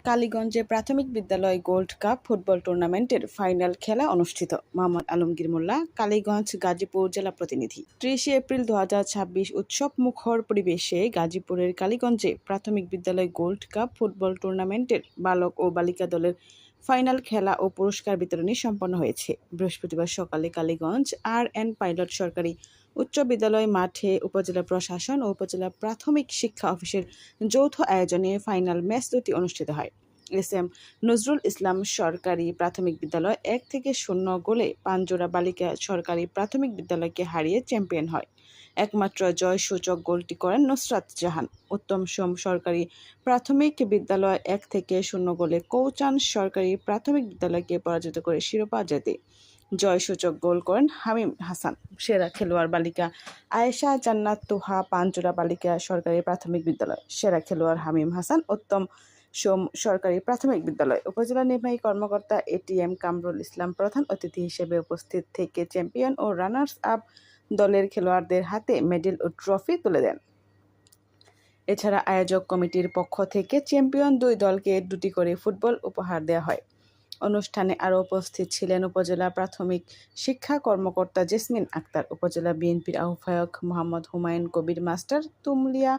কালীগঞ্জে প্রাথমিক বিদ্যালয় gold cup football টুর্নামেন্টের ফাইনাল খেলা অনুষ্ঠিত। মোহাম্মদ আলমগীর মোল্লা, কালীগঞ্জ, গাজীপুর জেলা প্রতিনিধি। 30 এপ্রিল 2026 উৎসব মুখর পরিবেশে গাজীপুরের কালীগঞ্জে প্রাথমিক বিদ্যালয় গোল্ড কাপ ফুটবল টুর্নামেন্টের বালক ও বালিকা দলের ফাইনাল খেলা ও পুরস্কার বিতরণী সম্পন্ন হয়েছে। বৃহস্পতিবার সকালে কালীগঞ্জ আর.এন. পাইলট সরকারি উচ্চ বিদ্যালয় মাঠে উপজেলা প্রশাসন ও উপজেলা প্রাথমিক শিক্ষা অফিসের যৌথ আয়োজনে ফাইনাল ম্যাচ দুটি অনুষ্ঠিত হয়। এস.এম. নজরুল ইসলাম সরকারি প্রাথমিক বিদ্যালয় 1-0 গোলে পাঞ্জোরা বালিকা সরকারি প্রাথমিক বিদ্যালয়কে হারিয়ে চ্যাম্পিয়ন হয়। একমাত্র জয়সূচক গোলটি করেন নুসরাত জাহান। উত্তম সোম সরকারি প্রাথমিক বিদ্যালয় 1-0 গোলে কৌচান সরকারি প্রাথমিক বিদ্যালয়কে পরাজিত করে শিরোপা জেতে। জয়সূচক গোল করেন হামিম হাসান। সেরা খেলোয়াড় বালিকা আয়েশা জান্নাত তোহা, পাঞ্জোরা বালিকা সরকারি প্রাথমিক বিদ্যালয়। সেরা খেলোয়াড় হামিম হাসান, উত্তম সোম সরকারি প্রাথমিক বিদ্যালয়। উপজেলা নির্বাহী কর্মকর্তা এ.টি.এম. কামরুল ইসলাম প্রধান অতিথি হিসেবে উপস্থিত থেকে চ্যাম্পিয়ন ও রানার্স আপ দলের খেলোয়াড়দের হাতে মেডেল ও ট্রফি তুলে দেন। এছাড়া আয়োজক কমিটির পক্ষ থেকে চ্যাম্পিয়ন দুই দলকে 2টি করে ফুটবল উপহার দেওয়া হয়। অনুষ্ঠানে আরও উপস্থিত ছিলেন উপজেলা প্রাথমিক শিক্ষা কর্মকর্তা জেসমিন আক্তার, উপজেলা বিএনপির আহ্বায়ক মোহাম্মদ হুমায়ুন কবির মাস্টার, তুমলিয়া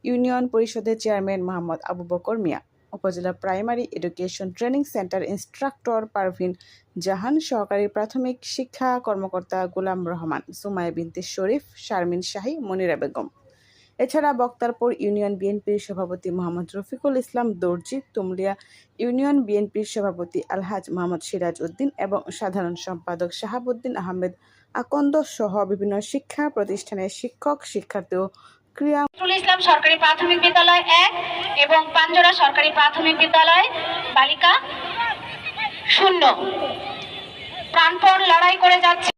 ইউনিয়ন পরিষদের চেয়ারম্যান মোহাম্মদ আবু বকর মিয়া, উপজেলা primary education training centre instructor Parvin Jahan, সহকারী প্রাথমিক শিক্ষা কর্মকর্তা গোলাম রহমান, সুমাইয়া বিনতে শরীফ, শারমিন শাহী, মনিরা বেগম। এছাড়া বক্তারপুর ইউনিয়ন বিএনপির সভাপতি মোহাম্মদ রফিকুল ইসলাম দর্জি, তুমলিয়া ইউনিয়ন বিএনপির সভাপতি আলহাজ মোহাম্মদ সিরাজ উদ্দিন এবং সাধারণ সম্পাদক শাহাবুদ্দিন আহমেদ আকন্দ সহ বিভিন্ন শিক্ষা প্রতিষ্ঠানের শিক্ষক, শিক্ষার্থী ও ক্রীড়া। নজরুল ইসলাম সরকারি প্রাথমিক বিদ্যালয় 1 এবং পাঞ্জোরা সরকারি প্রাথমিক বিদ্যালয় বালিকা 0 প্রাণপণ লড়াই করে যাচ্ছে।